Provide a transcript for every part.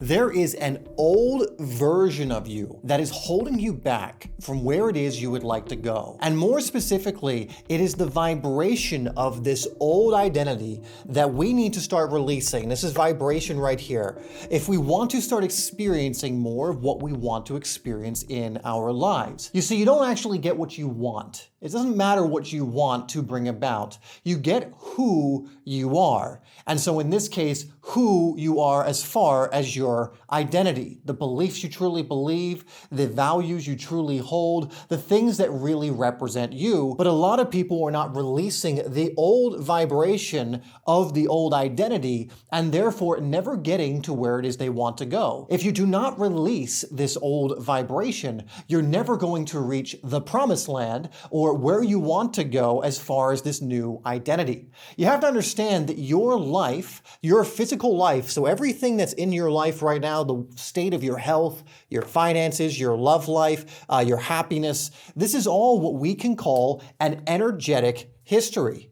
There is an old version of you that is holding you back from where it is you would like to go. And more specifically, it is the vibration of this old identity that we need to start releasing. This is vibration right here. If we want to start experiencing more of what we want to experience in our lives. You see, you don't actually get what you want. It doesn't matter what you want to bring about. You get who you are. And so in this case, who you are as far as your identity, the beliefs you truly believe, the values you truly hold, the things that really represent you. But a lot of people are not releasing the old vibration of the old identity and therefore never getting to where it is they want to go. If you do not release this old vibration, you're never going to reach the promised land or where you want to go as far as this new identity. You have to understand that your life, your physical life, so everything that's in your life right now, the state of your health, your finances, your love life, your happiness, this is all what we can call an energetic history.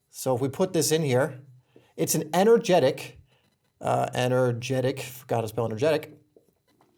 So if we put this in here, it's an energetic, forgot to spell energetic,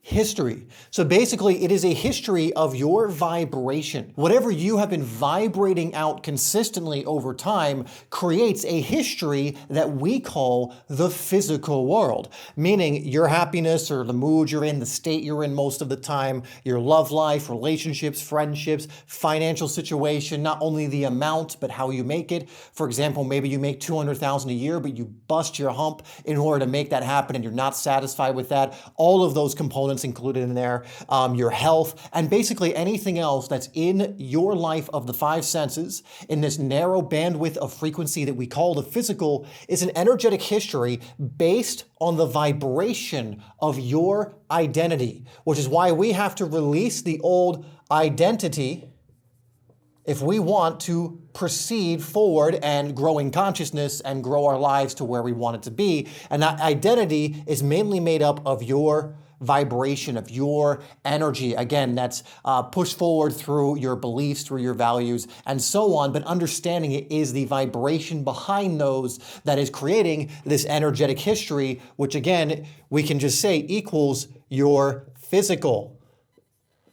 history. So basically, it is a history of your vibration. Whatever you have been vibrating out consistently over time creates a history that we call the physical world, meaning your happiness or the mood you're in, the state you're in most of the time, your love life, relationships, friendships, financial situation, not only the amount, but how you make it. For example, maybe you make $200,000 a year, but you bust your hump in order to make that happen and you're not satisfied with that. All of those components included in there, your health, and basically anything else that's in your life of the five senses in this narrow bandwidth of frequency that we call the physical is an energetic history based on the vibration of your identity, which is why we have to release the old identity if we want to proceed forward and grow in consciousness and grow our lives to where we want it to be. And that identity is mainly made up of your vibration, of your energy. Again, that's pushed forward through your beliefs, through your values, and so on. But understanding it is the vibration behind those that is creating this energetic history, which again, we can just say equals your physical.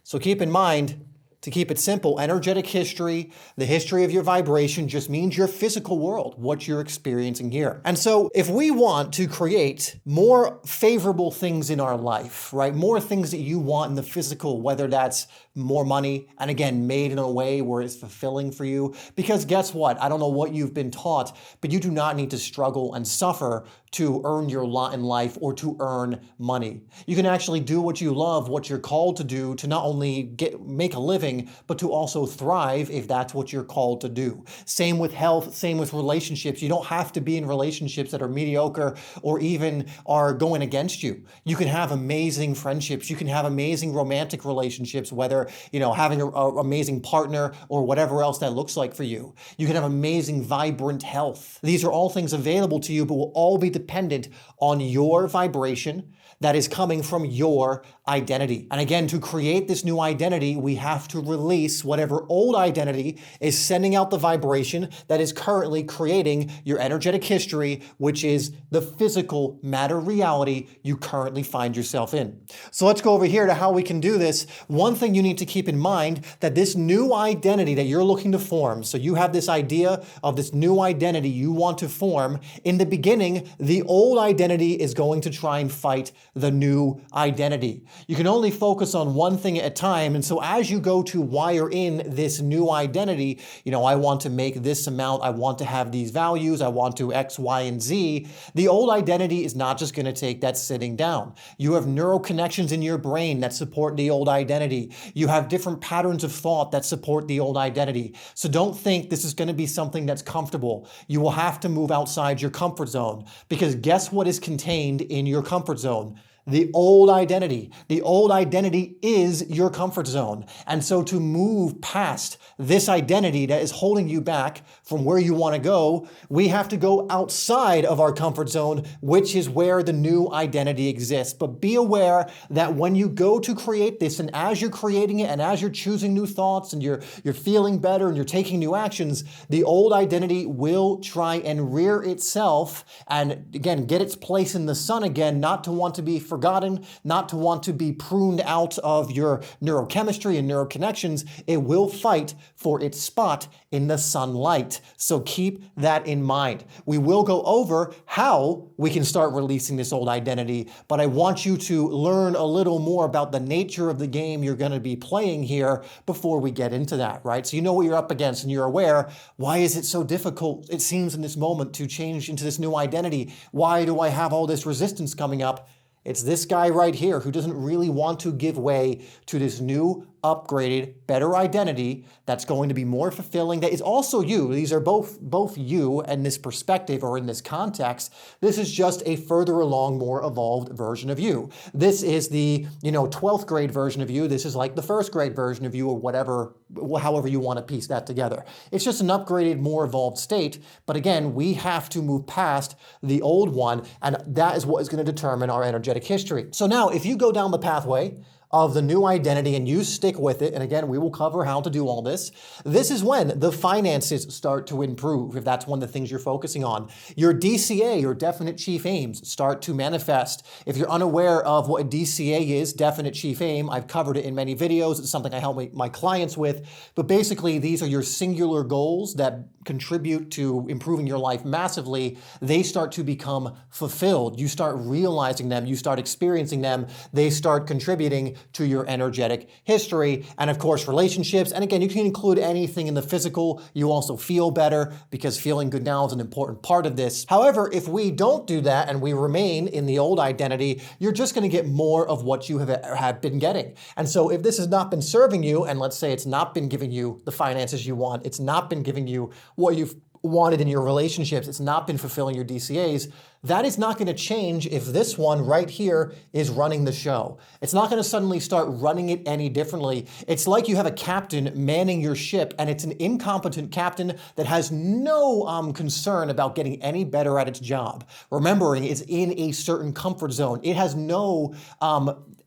So keep in mind, to keep it simple, energetic history, the history of your vibration just means your physical world, what you're experiencing here. And so if we want to create more favorable things in our life, right, more things that you want in the physical, whether that's more money, and again, made in a way where it's fulfilling for you, because guess what? I don't know what you've been taught, but you do not need to struggle and suffer to earn your lot in life or to earn money. You can actually do what you love, what you're called to do, to not only make a living, but to also thrive if that's what you're called to do. Same with health, same with relationships. You don't have to be in relationships that are mediocre or even are going against you. You can have amazing friendships. You can have amazing romantic relationships, whether, having an amazing partner or whatever else that looks like for you. You can have amazing, vibrant health. These are all things available to you, but will all be dependent on your vibration that is coming from your identity. And again, to create this new identity, we have to release whatever old identity is sending out the vibration that is currently creating your energetic history, which is the physical matter reality you currently find yourself in. So let's go over here to how we can do this. One thing you need to keep in mind that this new identity that you're looking to form, so you have this idea of this new identity you want to form. In the beginning, the old identity is going to try and fight the new identity. You can only focus on one thing at a time. And so as you go to wire in this new identity, I want to make this amount, I want to have these values, I want to X, Y, and Z, the old identity is not just going to take that sitting down. You have neural connections in your brain that support the old identity. You have different patterns of thought that support the old identity. So don't think this is going to be something that's comfortable. You will have to move outside your comfort zone because guess what is contained in your comfort zone? The old identity. The old identity is your comfort zone. And so to move past this identity that is holding you back from where you want to go, we have to go outside of our comfort zone, which is where the new identity exists. But be aware that when you go to create this, and as you're creating it, and as you're choosing new thoughts, and you're feeling better, and you're taking new actions, the old identity will try and rear itself and, again, get its place in the sun again, not to want to be forgotten, not to want to be pruned out of your neurochemistry and neuroconnections. It will fight for its spot in the sunlight. So keep that in mind. We will go over how we can start releasing this old identity, but I want you to learn a little more about the nature of the game you're going to be playing here before we get into that, right? So you know what you're up against and you're aware. Why is it so difficult, it seems, in this moment to change into this new identity? Why do I have all this resistance coming up? It's this guy right here who doesn't really want to give way to this new, upgraded, better identity that's going to be more fulfilling, that is also you. These are both you in this perspective or in this context. This is just a further along, more evolved version of you. This is the 12th grade version of you. This is like the first grade version of you, or whatever, however you want to piece that together. It's just an upgraded, more evolved state. But again, we have to move past the old one, and that is what is going to determine our energetic history. So now, if you go down the pathway of the new identity and you stick with it, and again, we will cover how to do all this, this is when the finances start to improve, if that's one of the things you're focusing on. Your DCA, your definite chief aims, start to manifest. If you're unaware of what a DCA is, definite chief aim, I've covered it in many videos. It's something I help my clients with. But basically, these are your singular goals that contribute to improving your life massively. They start to become fulfilled. You start realizing them. You start experiencing them. They start contributing to your energetic history. And of course, relationships. And again, you can include anything in the physical. You also feel better, because feeling good now is an important part of this. However, if we don't do that and we remain in the old identity, you're just going to get more of what you have been getting. And so if this has not been serving you, and let's say it's not been giving you the finances you want, it's not been giving you what you've wanted in your relationships, it's not been fulfilling your DCAs, that is not going to change if this one right here is running the show. It's not going to suddenly start running it any differently. It's like you have a captain manning your ship, and it's an incompetent captain that has no concern about getting any better at its job. Remembering it's in a certain comfort zone. It has no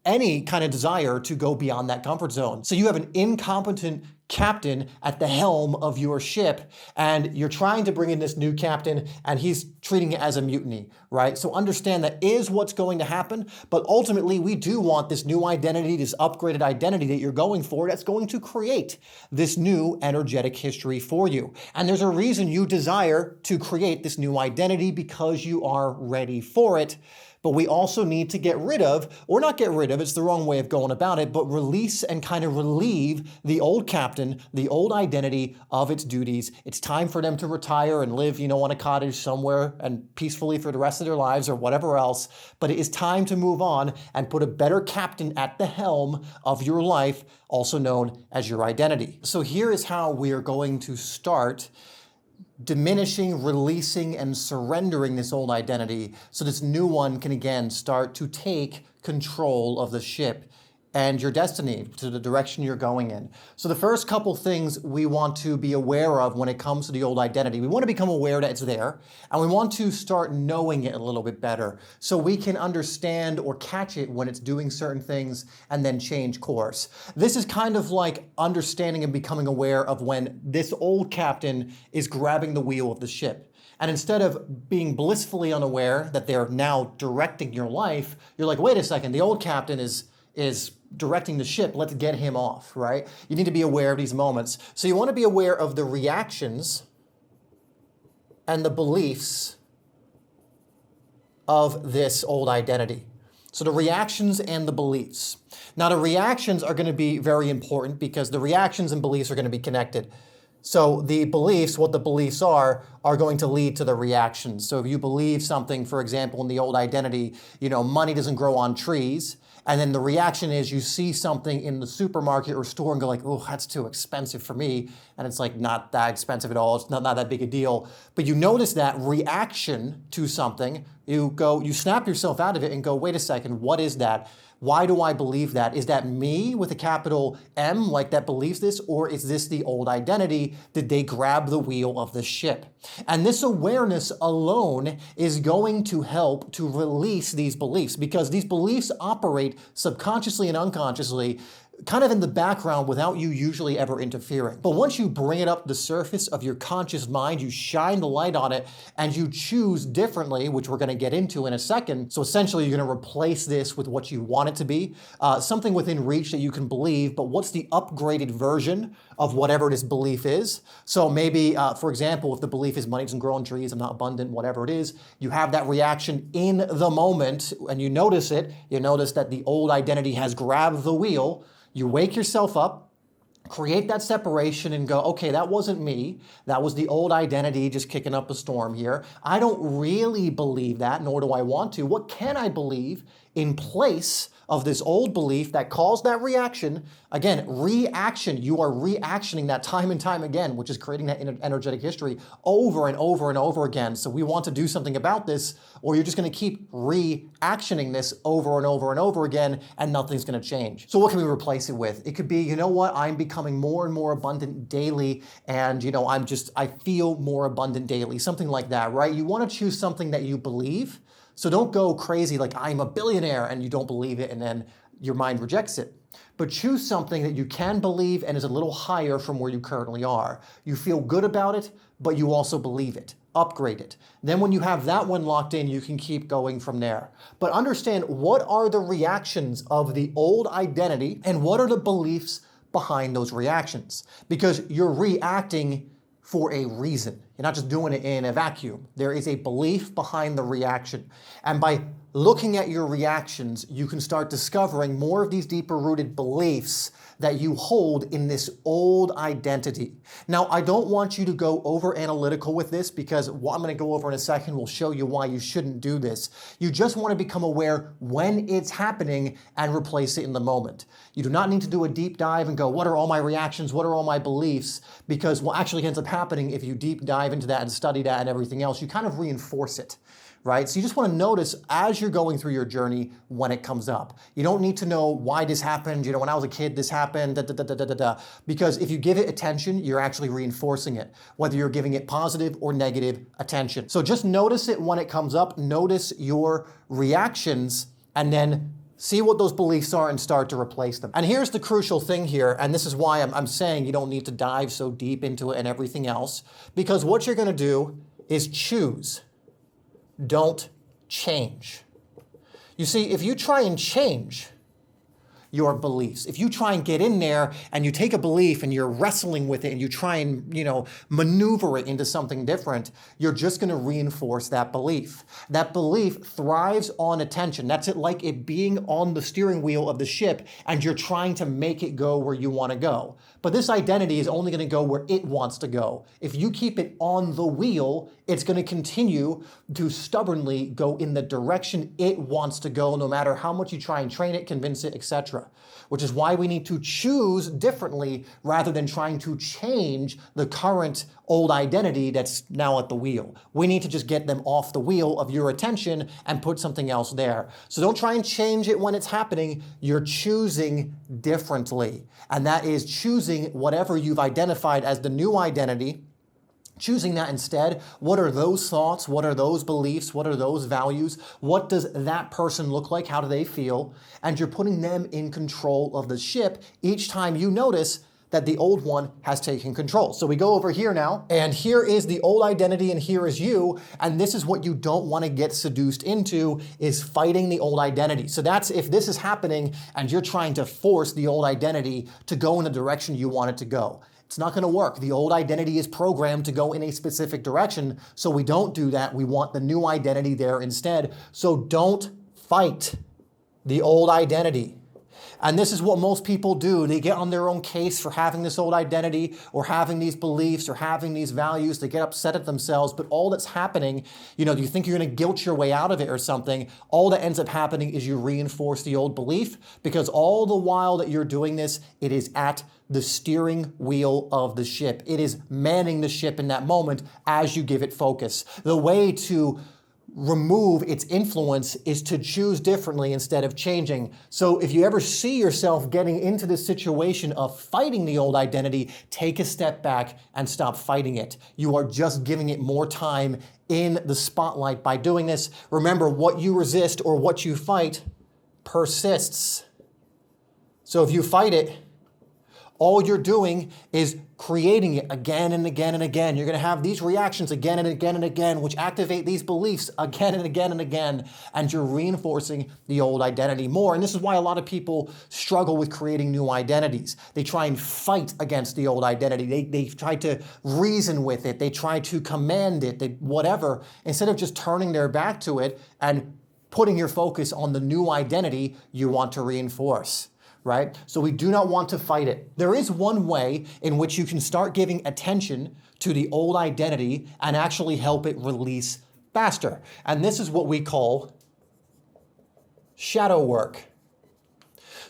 any kind of desire to go beyond that comfort zone. So you have an incompetent captain at the helm of your ship, and you're trying to bring in this new captain, and he's treating it as a mutiny, right? So understand that is what's going to happen, but ultimately we do want this new identity, this upgraded identity that you're going for, that's going to create this new energetic history for you. And there's a reason you desire to create this new identity, because you are ready for it. But we also need to get rid of, or not get rid of, it's the wrong way of going about it, but release and kind of relieve the old captain, the old identity of its duties. It's time for them to retire and live, on a cottage somewhere and peacefully for the rest of their lives or whatever else. But it is time to move on and put a better captain at the helm of your life, also known as your identity. So here is how we are going to start diminishing, releasing, and surrendering this old identity, so this new one can again start to take control of the ship and your destiny, to the direction you're going in. So the first couple things we want to be aware of when it comes to the old identity, we want to become aware that it's there, and we want to start knowing it a little bit better so we can understand or catch it when it's doing certain things and then change course. This is kind of like understanding and becoming aware of when this old captain is grabbing the wheel of the ship. And instead of being blissfully unaware that they're now directing your life, you're like, wait a second, the old captain is directing the ship, let's get him off, right? You need to be aware of these moments. So you want to be aware of the reactions and the beliefs of this old identity. So the reactions and the beliefs. Now the reactions are going to be very important, because the reactions and beliefs are going to be connected. So the beliefs, what the beliefs are are going to lead to the reactions. So if you believe something, for example, in the old identity, money doesn't grow on trees, and then the reaction is you see something in the supermarket or store and go like, oh, that's too expensive for me. And it's like not that expensive at all. It's not that big a deal. But you notice that reaction to something, you snap yourself out of it and go, wait a second, what is that? Why do I believe that? Is that me with a capital M, like that believes this? Or is this the old identity? Did they grab the wheel of the ship? And this awareness alone is going to help to release these beliefs, because these beliefs operate subconsciously and unconsciously, kind of in the background without you usually ever interfering. But once you bring it up the surface of your conscious mind, you shine the light on it and you choose differently, which we're going to get into in a second. So essentially you're going to replace this with what you want it to be, something within reach that you can believe, but what's the upgraded version of whatever this belief is? So maybe, for example, if the belief is money doesn't grow on trees, I'm not abundant, whatever it is, you have that reaction in the moment and you notice it. You notice that the old identity has grabbed the wheel. You wake yourself up, create that separation and go, okay, that wasn't me. That was the old identity just kicking up a storm here. I don't really believe that, nor do I want to. What can I believe in place of this old belief that caused that reaction? Again, reaction, you are reactioning that time and time again, which is creating that energetic history over and over and over again. So we want to do something about this, or you're just going to keep reactioning this over and over and over again, and nothing's going to change. So what can we replace it with? It could be, you know what, I'm becoming more and more abundant daily, and I feel more abundant daily, something like that, right? You want to choose something that you believe. So don't go crazy like I'm a billionaire and you don't believe it and then your mind rejects it. But choose something that you can believe and is a little higher from where you currently are. You feel good about it, but you also believe it. Upgrade it. Then when you have that one locked in, you can keep going from there. But understand, what are the reactions of the old identity and what are the beliefs behind those reactions? Because you're reacting for a reason. You're not just doing it in a vacuum. There is a belief behind the reaction. And by looking at your reactions, you can start discovering more of these deeper rooted beliefs that you hold in this old identity. Now, I don't want you to go over analytical with this, because what I'm going to go over in a second will show you why you shouldn't do this. You just want to become aware when it's happening and replace it in the moment. You do not need to do a deep dive and go, what are all my reactions? What are all my beliefs? Because what actually ends up happening if you deep dive into that and study that and everything else, you kind of reinforce it. Right? So you just want to notice as you're going through your journey when it comes up. You don't need to know why this happened. When I was a kid, this happened, because if you give it attention, you're actually reinforcing it, whether you're giving it positive or negative attention. So just notice it when it comes up, notice your reactions, and then see what those beliefs are and start to replace them. And here's the crucial thing here, and this is why I'm saying you don't need to dive so deep into it and everything else, because what you're going to do is choose. Don't change. You see, if you try and change your beliefs, if you try and get in there and you take a belief and you're wrestling with it and you try and, maneuver it into something different, you're just going to reinforce that belief. That belief thrives on attention. That's it, like it being on the steering wheel of the ship and you're trying to make it go where you want to go. But this identity is only going to go where it wants to go. If you keep it on the wheel, it's going to continue to stubbornly go in the direction it wants to go, no matter how much you try and train it, convince it, etc. Which is why we need to choose differently rather than trying to change the current old identity that's now at the wheel. We need to just get them off the wheel of your attention and put something else there. So don't try and change it when it's happening. You're choosing differently. And that is choosing whatever you've identified as the new identity, choosing that instead. What are those thoughts? What are those beliefs? What are those values? What does that person look like? How do they feel? And you're putting them in control of the ship each time you notice that the old one has taken control. So we go over here now, and here is the old identity and here is you, and this is what you don't want to get seduced into, is fighting the old identity. So that's if this is happening and you're trying to force the old identity to go in the direction you want it to go. It's not going to work. The old identity is programmed to go in a specific direction, so we don't do that. We want the new identity there instead. So don't fight the old identity. And this is what most people do. They get on their own case for having this old identity or having these beliefs or having these values. They get upset at themselves, but all that's happening, you think you're going to guilt your way out of it or something. All that ends up happening is you reinforce the old belief, because all the while that you're doing this, it is at the steering wheel of the ship. It is manning the ship in that moment as you give it focus. The way to remove its influence is to choose differently instead of changing. So if you ever see yourself getting into this situation of fighting the old identity, take a step back and stop fighting it. You are just giving it more time in the spotlight by doing this. Remember, what you resist or what you fight persists. So if you fight it, all you're doing is creating it again and again and again. You're going to have these reactions again and again and again, which activate these beliefs again and again and again, and you're reinforcing the old identity more. And this is why a lot of people struggle with creating new identities. They try and fight against the old identity. They try to reason with it. They try to command it, whatever, instead of just turning their back to it and putting your focus on the new identity you want to reinforce. Right? So we do not want to fight it. There is one way in which you can start giving attention to the old identity and actually help it release faster. And this is what we call shadow work.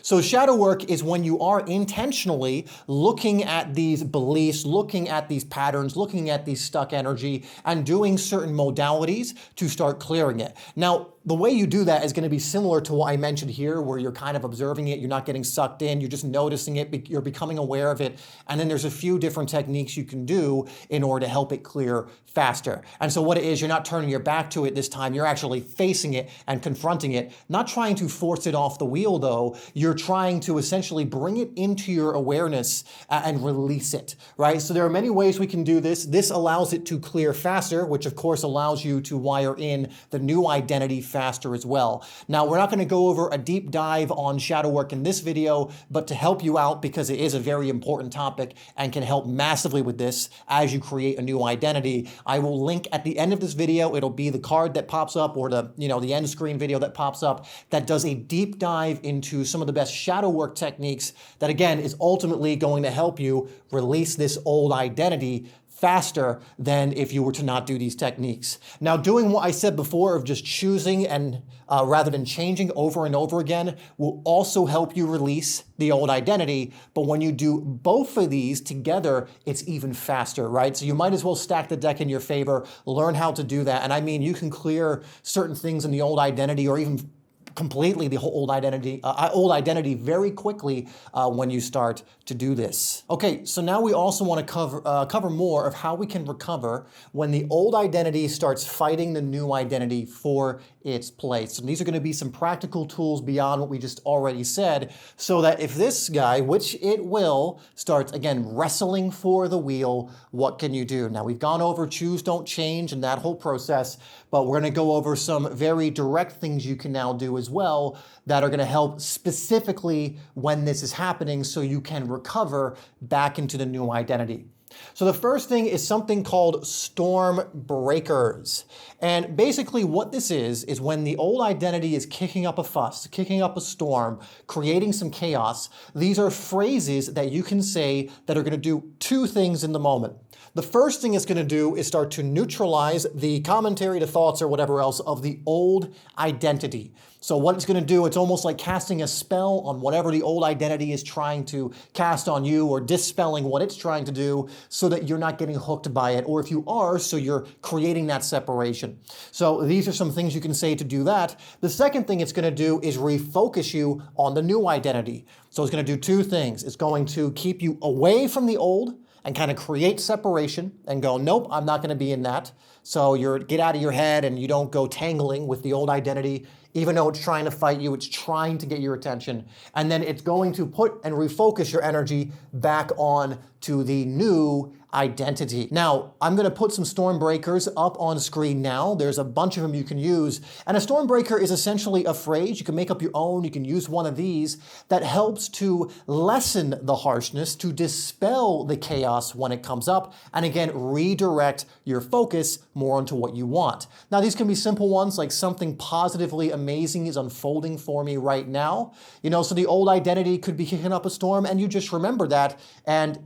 So shadow work is when you are intentionally looking at these beliefs, looking at these patterns, looking at these stuck energy, and doing certain modalities to start clearing it. Now, the way you do that is going to be similar to what I mentioned here, where you're kind of observing it, you're not getting sucked in, you're just noticing it, you're becoming aware of it, and then there's a few different techniques you can do in order to help it clear faster. And so what it is, you're not turning your back to it this time, you're actually facing it and confronting it, not trying to force it off the wheel though, you're trying to essentially bring it into your awareness and release it, right? So there are many ways we can do this. This allows it to clear faster, which of course allows you to wire in the new identity faster as well. Now, we're not going to go over a deep dive on shadow work in this video, but to help you out, because it is a very important topic and can help massively with this as you create a new identity, I will link at the end of this video. It'll be the card that pops up, or the end screen video that pops up, that does a deep dive into some of the best shadow work techniques that, again, is ultimately going to help you release this old identity faster than if you were to not do these techniques. Now, doing what I said before of just choosing and rather than changing over and over again will also help you release the old identity. But when you do both of these together, it's even faster, right? So you might as well stack the deck in your favor, learn how to do that. And I mean, you can clear certain things in the old identity, or even completely the whole old identity very quickly when you start to do this. Okay, so now we also want to cover more of how we can recover when the old identity starts fighting the new identity for its place. And these are going to be some practical tools beyond what we just already said, so that if this guy, which it will, starts again wrestling for the wheel, what can you do? Now, we've gone over choose, don't change, and that whole process, but we're going to go over some very direct things you can now do as well that are going to help specifically when this is happening, so you can recover back into the new identity. So the first thing is something called storm breakers. And basically what this is when the old identity is kicking up a fuss, kicking up a storm, creating some chaos, these are phrases that you can say that are going to do two things in the moment. The first thing it's going to do is start to neutralize the commentary, the thoughts, or whatever else of the old identity. So what it's going to do, it's almost like casting a spell on whatever the old identity is trying to cast on you, or dispelling what it's trying to do, so that you're not getting hooked by it. Or if you are, so you're creating that separation. So these are some things you can say to do that. The second thing it's going to do is refocus you on the new identity. So it's going to do two things. It's going to keep you away from the old and kind of create separation and go, nope, I'm not going to be in that. So get out of your head and you don't go tangling with the old identity, even though it's trying to fight you, it's trying to get your attention. And then it's going to put and refocus your energy back on to the new identity. Now, I'm going to put some Stormbreakers up on screen now. There's a bunch of them you can use. And a Stormbreaker is essentially a phrase. You can make up your own. You can use one of these that helps to lessen the harshness, to dispel the chaos when it comes up, and again, redirect your focus more onto what you want. Now, these can be simple ones like something positively amazing is unfolding for me right now. So the old identity could be kicking up a storm, and you just remember that, and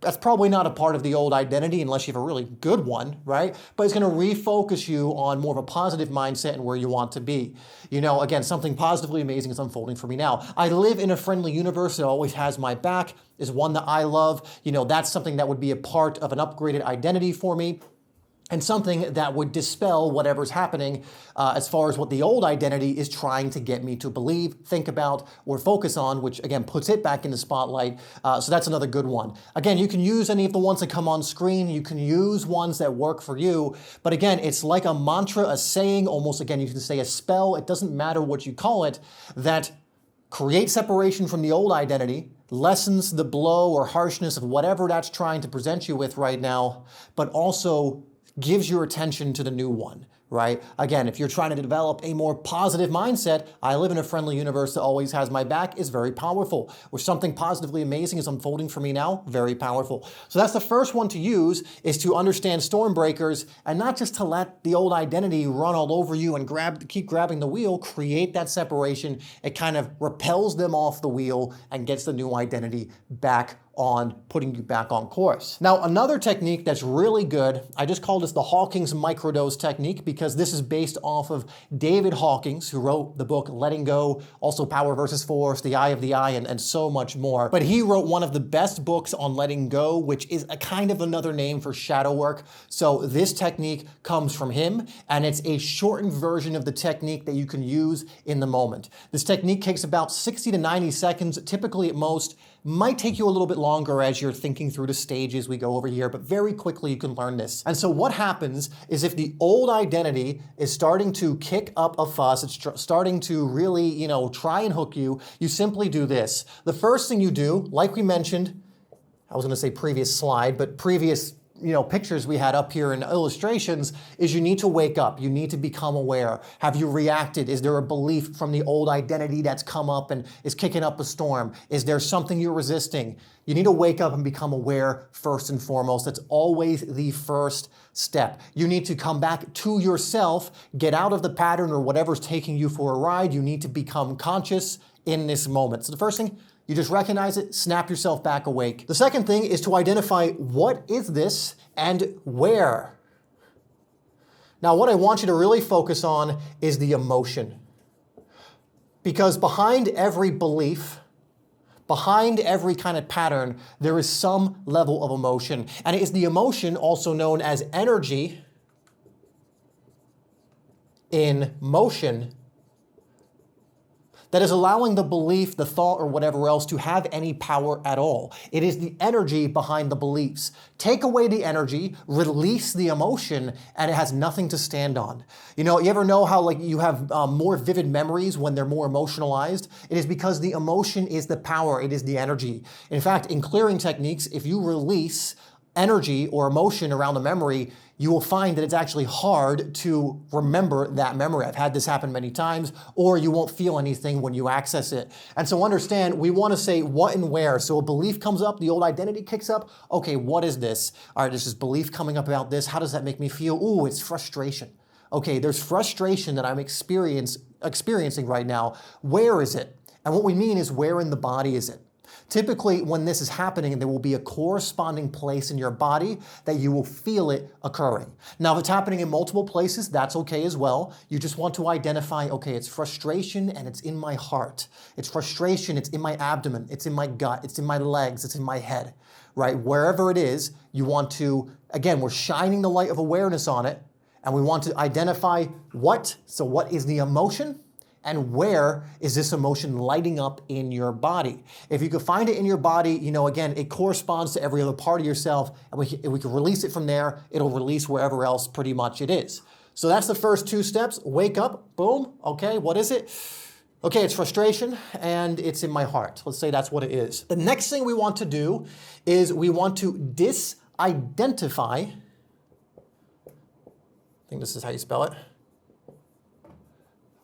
that's probably not a part of the old identity unless you have a really good one, right? But it's going to refocus you on more of a positive mindset and where you want to be. Again, something positively amazing is unfolding for me now. I live in a friendly universe that always has my back is one that I love. That's something that would be a part of an upgraded identity for me, and something that would dispel whatever's happening as far as what the old identity is trying to get me to believe, think about, or focus on, which again puts it back in the spotlight. So that's another good one. Again, you can use any of the ones that come on screen. You can use ones that work for you. But again, it's like a mantra, a saying, almost again, you can say a spell. It doesn't matter what you call it, that creates separation from the old identity, lessens the blow or harshness of whatever that's trying to present you with right now, but also gives your attention to the new one, right? Again, if you're trying to develop a more positive mindset, I live in a friendly universe that always has my back is very powerful. Or something positively amazing is unfolding for me now, very powerful. So that's the first one to use, is to understand Stormbreakers and not just to let the old identity run all over you and keep grabbing the wheel, create that separation. It kind of repels them off the wheel and gets the new identity back on, putting you back on course. Now, another technique that's really good, I just call this the Hawkins microdose technique because this is based off of David Hawkins, who wrote the book Letting Go, also Power versus Force, The Eye of the Eye, and so much more. But he wrote one of the best books on letting go, which is a kind of another name for shadow work. So this technique comes from him, and it's a shortened version of the technique that you can use in the moment. This technique takes about 60 to 90 seconds, typically at most. Might take you a little bit longer as you're thinking through the stages we go over here, but very quickly you can learn this. And so what happens is if the old identity is starting to kick up a fuss, it's starting to really, try and hook you, you simply do this. The first thing you do, like we mentioned, I was going to say previous slide, but previous pictures we had up here in illustrations, is you need to wake up. You need to become aware. Have you reacted? Is there a belief from the old identity that's come up and is kicking up a storm? Is there something you're resisting? You need to wake up and become aware first and foremost. That's always the first step. You need to come back to yourself, get out of the pattern or whatever's taking you for a ride. You need to become conscious in this moment. So the first thing, you just recognize it, snap yourself back awake. The second thing is to identify what is this and where. Now, what I want you to really focus on is the emotion. Because behind every belief, behind every kind of pattern, there is some level of emotion. And it is the emotion, also known as energy, in motion, that is allowing the belief, the thought, or whatever else to have any power at all. It is the energy behind the beliefs. Take away the energy, release the emotion, and it has nothing to stand on. You ever know how you have more vivid memories when they're more emotionalized? It is because the emotion is the power, it is the energy. In fact, in clearing techniques, if you release energy or emotion around the memory, you will find that it's actually hard to remember that memory. I've had this happen many times, or you won't feel anything when you access it. And so understand, we want to say what and where. So a belief comes up, the old identity kicks up. Okay, what is this? All right, there's this belief coming up about this. How does that make me feel? Ooh, it's frustration. Okay, there's frustration that I'm experiencing right now. Where is it? And what we mean is, where in the body is it? Typically, when this is happening, there will be a corresponding place in your body that you will feel it occurring. Now, if it's happening in multiple places, that's okay as well. You just want to identify, okay, it's frustration and it's in my heart. It's frustration, it's in my abdomen, it's in my gut, it's in my legs, it's in my head, right? Wherever it is, you want to, again, we're shining the light of awareness on it, and we want to identify what. So what is the emotion? And where is this emotion lighting up in your body? If you can find it in your body, again, it corresponds to every other part of yourself, and we can release it from there. It'll release wherever else pretty much it is. So that's the first two steps. Wake up, boom, okay, what is it? Okay, it's frustration, and it's in my heart. Let's say that's what it is. The next thing we want to do is we want to identify, I think this is how you spell it,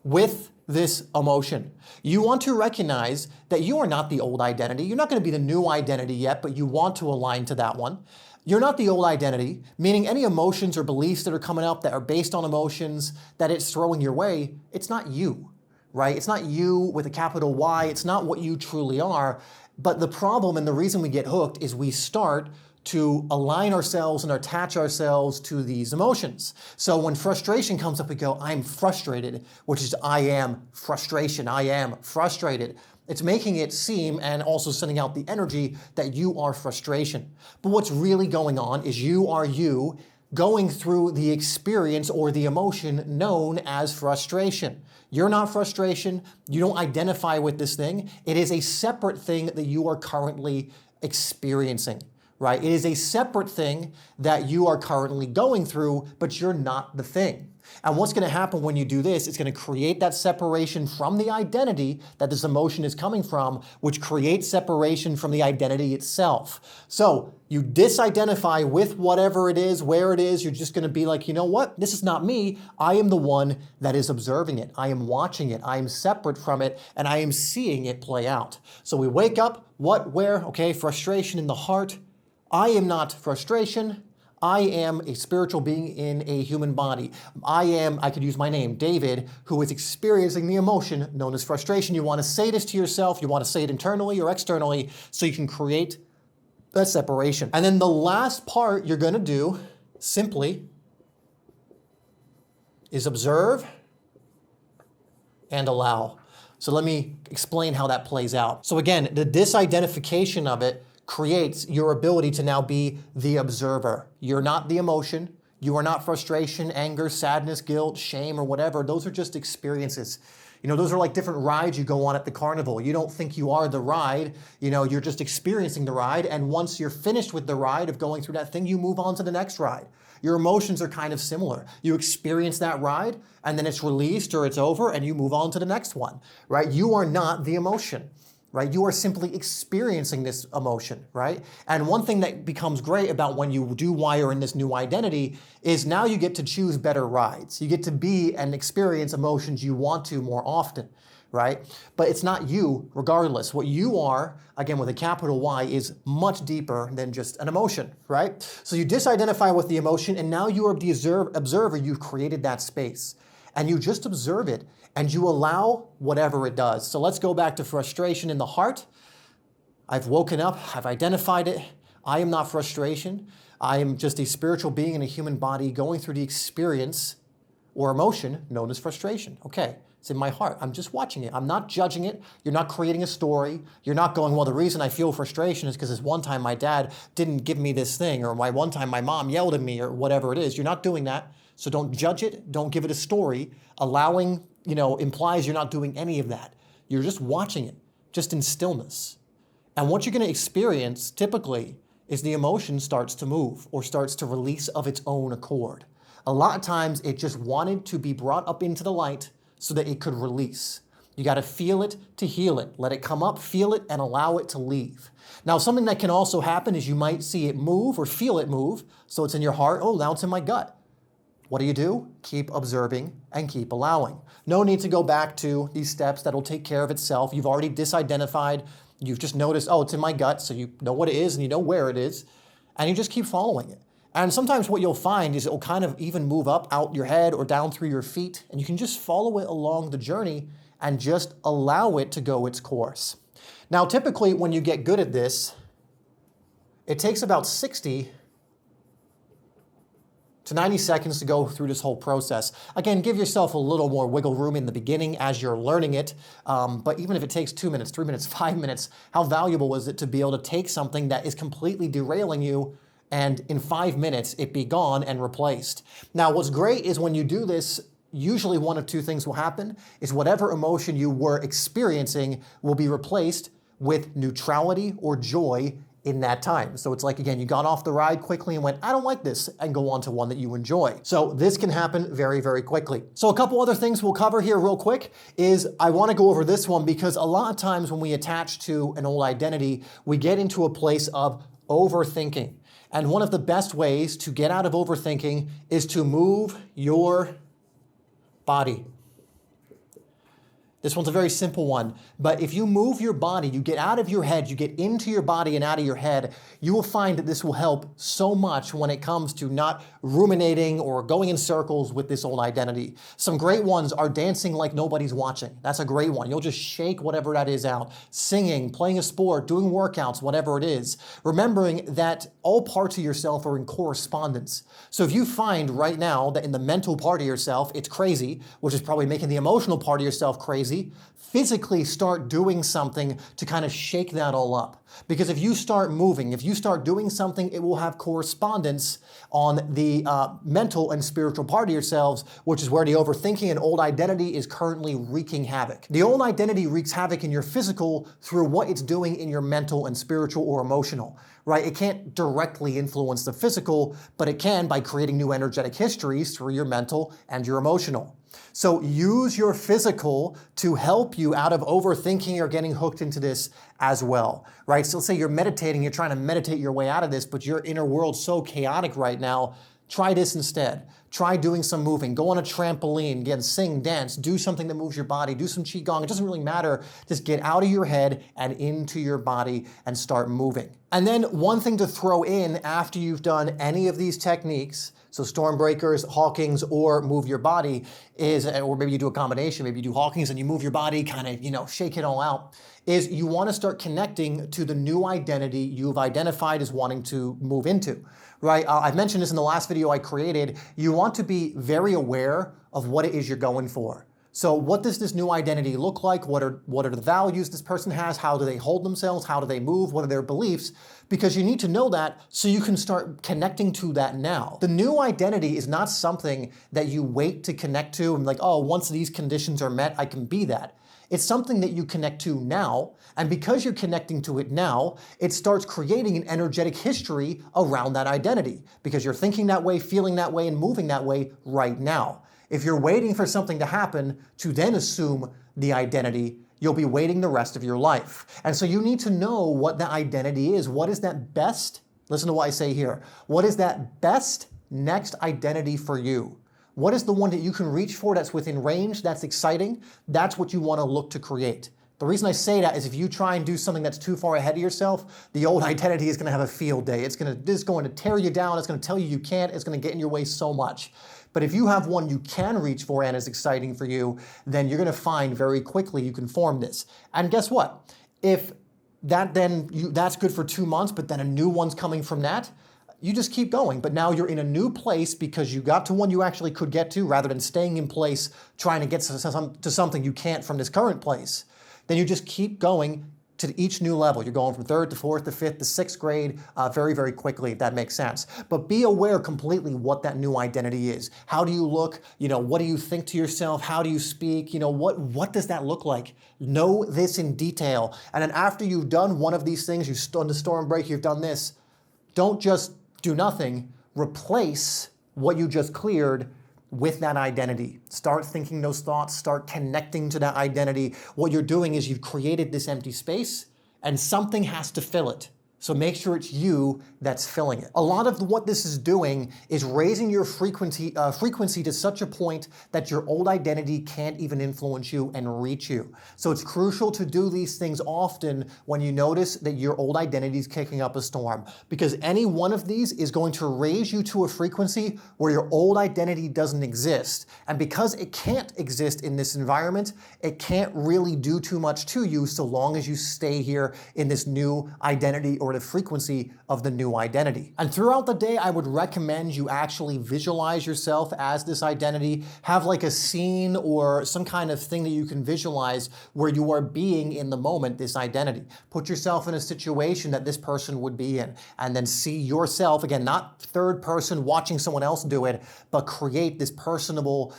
with this emotion. You want to recognize that you are not the old identity. You're not going to be the new identity yet, but you want to align to that one. You're not the old identity, meaning any emotions or beliefs that are coming up that are based on emotions that it's throwing your way, it's not you, right? It's not you with a capital Y. It's not what you truly are. But the problem and the reason we get hooked is we start to align ourselves and attach ourselves to these emotions. So when frustration comes up, we go, I'm frustrated, which is I am frustration. I am frustrated. It's making it seem and also sending out the energy that you are frustration. But what's really going on is you are you going through the experience or the emotion known as frustration. You're not frustration. You don't identify with this thing. It is a separate thing that you are currently experiencing, right? It is a separate thing that you are currently going through, but you're not the thing. And what's going to happen when you do this, it's going to create that separation from the identity that this emotion is coming from, which creates separation from the identity itself. So you disidentify with whatever it is, where it is. You're just going to be like, you know what? This is not me. I am the one that is observing it. I am watching it. I am separate from it, and I am seeing it play out. So we wake up, what, where? Okay, frustration in the heart. I am not frustration. I am a spiritual being in a human body. I could use my name, David, who is experiencing the emotion known as frustration. You want to say this to yourself. You want to say it internally or externally so you can create that separation. And then the last part you're going to do simply is observe and allow. So let me explain how that plays out. So again, the disidentification of it creates your ability to now be the observer. You're not the emotion. You are not frustration, anger, sadness, guilt, shame, or whatever. Those are just experiences. You know, those are like different rides you go on at the carnival. You don't think you are the ride. You know, you're just experiencing the ride. And once you're finished with the ride of going through that thing, you move on to the next ride. Your emotions are kind of similar. You experience that ride, and then it's released or it's over, and you move on to the next one, right? You are not the emotion. Right? You are simply experiencing this emotion, right? And one thing that becomes great about when you do wire in this new identity is now you get to choose better rides. You get to be and experience emotions you want to more often, right? But it's not you regardless. What you are, again with a capital Y, is much deeper than just an emotion, right? So you disidentify with the emotion, and now you are the observer. You've created that space. And you just observe it, and you allow whatever it does. So let's go back to frustration in the heart. I've woken up, I've identified it. I am not frustration. I am just a spiritual being in a human body going through the experience or emotion known as frustration. Okay, it's in my heart. I'm just watching it. I'm not judging it. You're not creating a story. You're not going, well, the reason I feel frustration is because this one time my dad didn't give me this thing, or one time my mom yelled at me, or whatever it is. You're not doing that. So don't judge it. Don't give it a story. Allowing, implies you're not doing any of that. You're just watching it, just in stillness. And what you're going to experience typically is the emotion starts to move or starts to release of its own accord. A lot of times it just wanted to be brought up into the light so that it could release. You got to feel it to heal it. Let it come up, feel it, and allow it to leave. Now, something that can also happen is you might see it move or feel it move. So it's in your heart. Oh, now it's in my gut. What do? Keep observing and keep allowing. No need to go back to these steps. That'll take care of itself. You've already disidentified. You've just noticed, oh, it's in my gut. So you know what it is and you know where it is. And you just keep following it. And sometimes what you'll find is it'll kind of even move up out your head or down through your feet. And you can just follow it along the journey and just allow it to go its course. Now, typically when you get good at this, it takes about 60 to 90 seconds to go through this whole process. Again, give yourself a little more wiggle room in the beginning as you're learning it. But even if it takes 2 minutes, 3 minutes, 5 minutes, how valuable is it to be able to take something that is completely derailing you and in 5 minutes it be gone and replaced? Now, what's great is when you do this, usually one of two things will happen, is whatever emotion you were experiencing will be replaced with neutrality or joy in that time. So it's like, again, you got off the ride quickly and went, I don't like this, and go on to one that you enjoy. So this can happen very, very quickly. So a couple other things we'll cover here real quick is I want to go over this one because a lot of times when we attach to an old identity, we get into a place of overthinking. And one of the best ways to get out of overthinking is to move your body. This one's a very simple one, but if you move your body, you get out of your head, you get into your body and out of your head, you will find that this will help so much when it comes to not ruminating or going in circles with this old identity. Some great ones are dancing like nobody's watching. That's a great one. You'll just shake whatever that is out. Singing, playing a sport, doing workouts, whatever it is. Remembering that all parts of yourself are in correspondence. So if you find right now that in the mental part of yourself, it's crazy, which is probably making the emotional part of yourself crazy, physically start doing something to kind of shake that all up. Because if you start moving, if you start doing something, it will have correspondence on the mental and spiritual part of yourselves, which is where the overthinking and old identity is currently wreaking havoc. The old identity wreaks havoc in your physical through what it's doing in your mental and spiritual or emotional, right? It can't directly influence the physical, but it can by creating new energetic histories through your mental and your emotional. So use your physical to help you out of overthinking or getting hooked into this as well, right? So let's say you're meditating, you're trying to meditate your way out of this, but your inner world's so chaotic right now. Try this instead. Try doing some moving. Go on a trampoline, again, sing, dance, do something that moves your body, do some Qigong. It doesn't really matter. Just get out of your head and into your body and start moving. And then one thing to throw in after you've done any of these techniques, so Stormbreakers, Hawkins, or move your body is, or maybe you do a combination, maybe you do Hawkins and you move your body, kind of, shake it all out, is you want to start connecting to the new identity you've identified as wanting to move into, right? I've mentioned this in the last video I created. You want to be very aware of what it is you're going for. So what does this new identity look like? What are the values this person has? How do they hold themselves? How do they move? What are their beliefs? Because you need to know that so you can start connecting to that now. The new identity is not something that you wait to connect to and like, oh, once these conditions are met, I can be that. It's something that you connect to now, and because you're connecting to it now, it starts creating an energetic history around that identity because you're thinking that way, feeling that way, and moving that way right now. If you're waiting for something to happen to then assume the identity, you'll be waiting the rest of your life. And so you need to know what the identity is. What is that best, listen to what I say here, what is that best next identity for you? What is the one that you can reach for that's within range, that's exciting? That's what you want to look to create. The reason I say that is if you try and do something that's too far ahead of yourself, the old identity is going to have a field day. This is going to tear you down. It's going to tell you you can't. It's going to get in your way so much. But if you have one you can reach for and is exciting for you, then you're going to find very quickly you can form this. And guess what? If that's good for 2 months, but then a new one's coming from that, you just keep going. But now you're in a new place because you got to one you actually could get to rather than staying in place trying to get to something you can't from this current place. Then you just keep going to each new level. You're going from 3rd to 4th to 5th to 6th grade very, very quickly, if that makes sense. But be aware completely what that new identity is. How do you look? What do you think to yourself? How do you speak? What does that look like? Know this in detail. And then after you've done one of these things, you've done the Stormbreak, you've done this, don't just do nothing. Replace what you just cleared with that identity. Start thinking those thoughts, start connecting to that identity. What you're doing is you've created this empty space and something has to fill it. So make sure it's you that's filling it. A lot of what this is doing is raising your frequency to such a point that your old identity can't even influence you and reach you. So it's crucial to do these things often when you notice that your old identity is kicking up a storm, because any one of these is going to raise you to a frequency where your old identity doesn't exist. And because it can't exist in this environment, it can't really do too much to you so long as you stay here in this new identity or the frequency of the new identity. And throughout the day, I would recommend you actually visualize yourself as this identity. Have like a scene or some kind of thing that you can visualize where you are being in the moment, this identity. Put yourself in a situation that this person would be in, and then see yourself, again, not third person watching someone else do it, but create this personal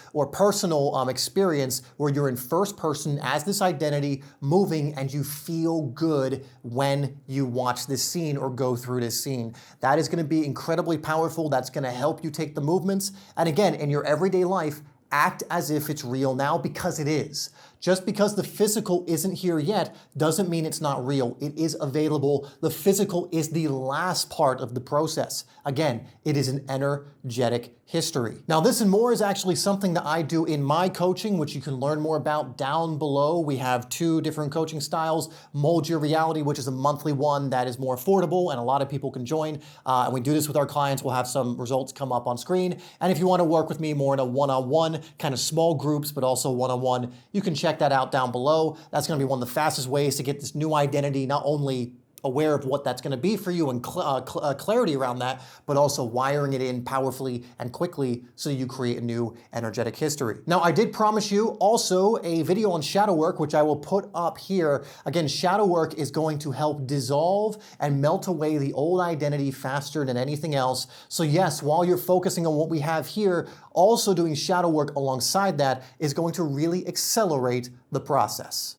experience where you're in first person as this identity moving and you feel good when you watch this scene or go through this scene. That is going to be incredibly powerful. That's going to help you take the movements. And again, in your everyday life, act as if it's real now, because it is. Just because the physical isn't here yet doesn't mean it's not real. It is available. The physical is the last part of the process. Again, it is an energetic history. Now, this and more is actually something that I do in my coaching, which you can learn more about down below. We have 2 different coaching styles: Mold Your Reality, which is a monthly one that is more affordable and a lot of people can join. And we do this with our clients. We'll have some results come up on screen. And if you want to work with me more in a one-on-one, kind of small groups, but also one-on-one, you can check that out down below. That's going to be one of the fastest ways to get this new identity, not only aware of what that's going to be for you and clarity around that, but also wiring it in powerfully and quickly so you create a new energetic history. Now, I did promise you also a video on shadow work, which I will put up here. Again, shadow work is going to help dissolve and melt away the old identity faster than anything else. So yes, while you're focusing on what we have here, also doing shadow work alongside that is going to really accelerate the process.